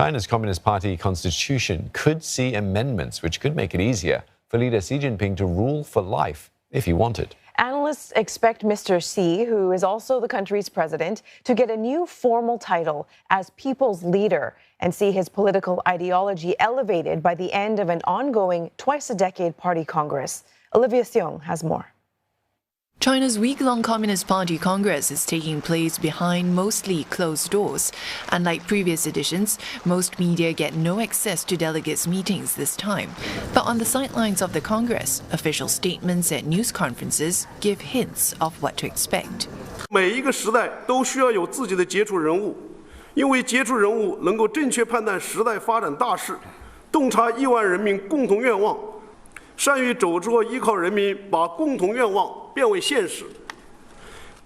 China's Communist Party constitution could see amendments which could make it easier for leader Xi Jinping to rule for life if he wanted. Analysts expect Mr. Xi, who is also the country's president, to get a new formal title as people's leader and see his political ideology elevated by the end of an ongoing twice-a-decade party congress. Olivia Seong has more. China's week-long Communist Party Congress is taking place behind mostly closed doors. Unlike previous editions, most media get no access to delegates' meetings this time. But on the sidelines of the Congress, official statements at news conferences give hints of what to expect. 每一个时代都需要有自己的杰出人物，因为杰出人物能够正确判断时代发展大势，洞察亿万人民共同愿望，善于走出和依靠人民，把共同愿望变为现实。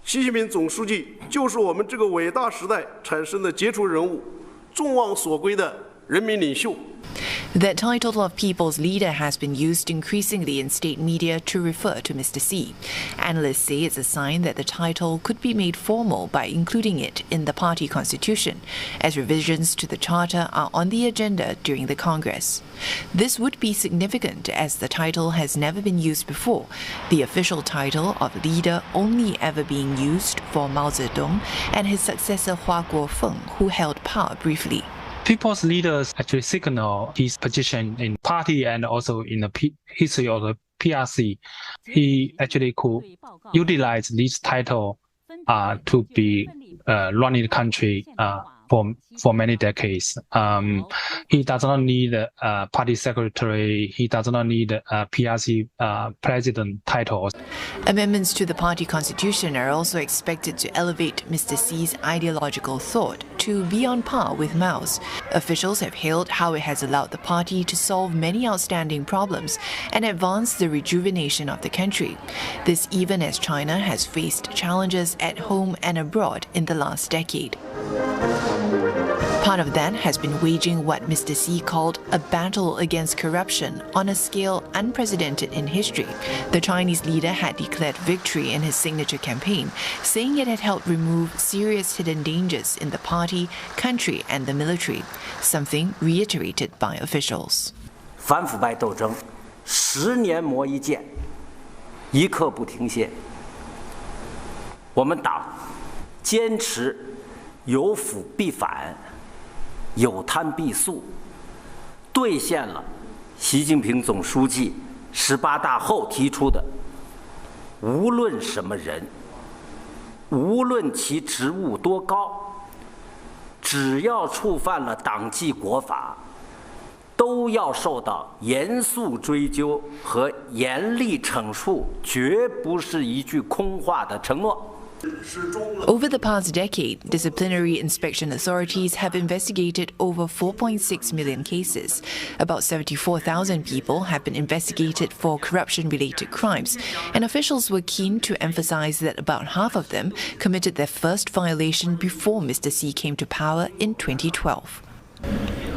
习近平总书记就是我们这个伟大时代产生的杰出人物，众望所归的人民领袖。 That title of people's leader has been used increasingly in state media to refer to Mr. Xi. Analysts say it's a sign that the title could be made formal by including it in the party constitution, as revisions to the charter are on the agenda during the Congress. This would be significant as the title has never been used before, the official title of leader only ever being used for Mao Zedong and his successor Hua Guofeng, who held power briefly. People's leaders actually signal his position in party and also in the history of the PRC. He actually could utilize this title to be running the country for many decades. He does not need a party secretary. He does not need a PRC president title. Amendments to the party constitution are also expected to elevate Mr. Xi's ideological thought to be on par with Mao's. Officials have hailed how it has allowed the party to solve many outstanding problems and advance the rejuvenation of the country. This even as China has faced challenges at home and abroad in the last decade. Part of that has been waging what Mr. Xi called a battle against corruption on a scale unprecedented in history. The Chinese leader had declared victory in his signature campaign, saying it had helped remove serious hidden dangers in the party, country, and the military, something reiterated by officials. 反腐败斗争10年磨一剑，一刻不停歇。我们党坚持有腐必反。 有贪必肃，兑现了习近平总书记18大后提出的“无论什么人，无论其职务多高，只要触犯了党纪国法，都要受到严肃追究和严厉惩处，绝不是一句空话的承诺。” Over the past decade, disciplinary inspection authorities have investigated over 4.6 million cases. About 74,000 people have been investigated for corruption-related crimes, and officials were keen to emphasize that about half of them committed their first violation before Mr. Xi came to power in 2012.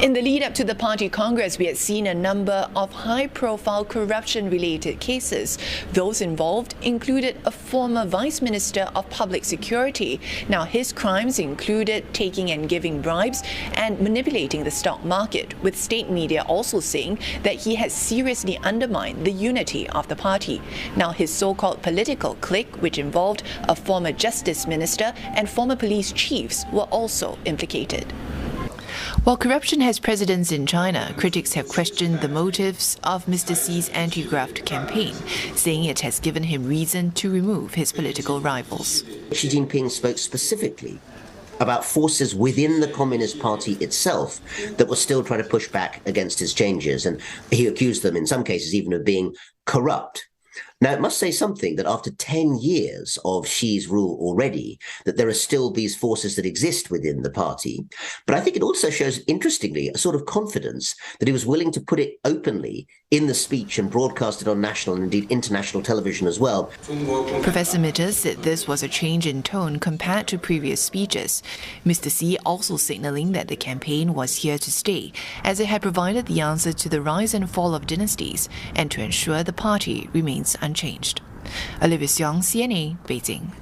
In the lead-up to the party congress, we had seen a number of high-profile corruption-related cases. Those involved included a former vice minister of public security. Now, his crimes included taking and giving bribes and manipulating the stock market, with state media also saying that he has seriously undermined the unity of the party. Now, his so-called political clique, which involved a former justice minister and former police chiefs, were also implicated. While corruption has precedence in China, critics have questioned the motives of Mr. Xi's anti-graft campaign, saying it has given him reason to remove his political rivals. Xi Jinping spoke specifically about forces within the Communist Party itself that were still trying to push back against his changes, and he accused them in some cases even of being corrupt. Now, it must say something that after 10 years of Xi's rule already, that there are still these forces that exist within the party. But I think it also shows, interestingly, a sort of confidence that he was willing to put it openly in the speech and broadcast it on national and indeed international television as well. Professor Mitter said this was a change in tone compared to previous speeches. Mr. Xi also signaling that the campaign was here to stay, as it had provided the answer to the rise and fall of dynasties and to ensure the party remains unchanged. Olivia Seong, CNA, Beijing.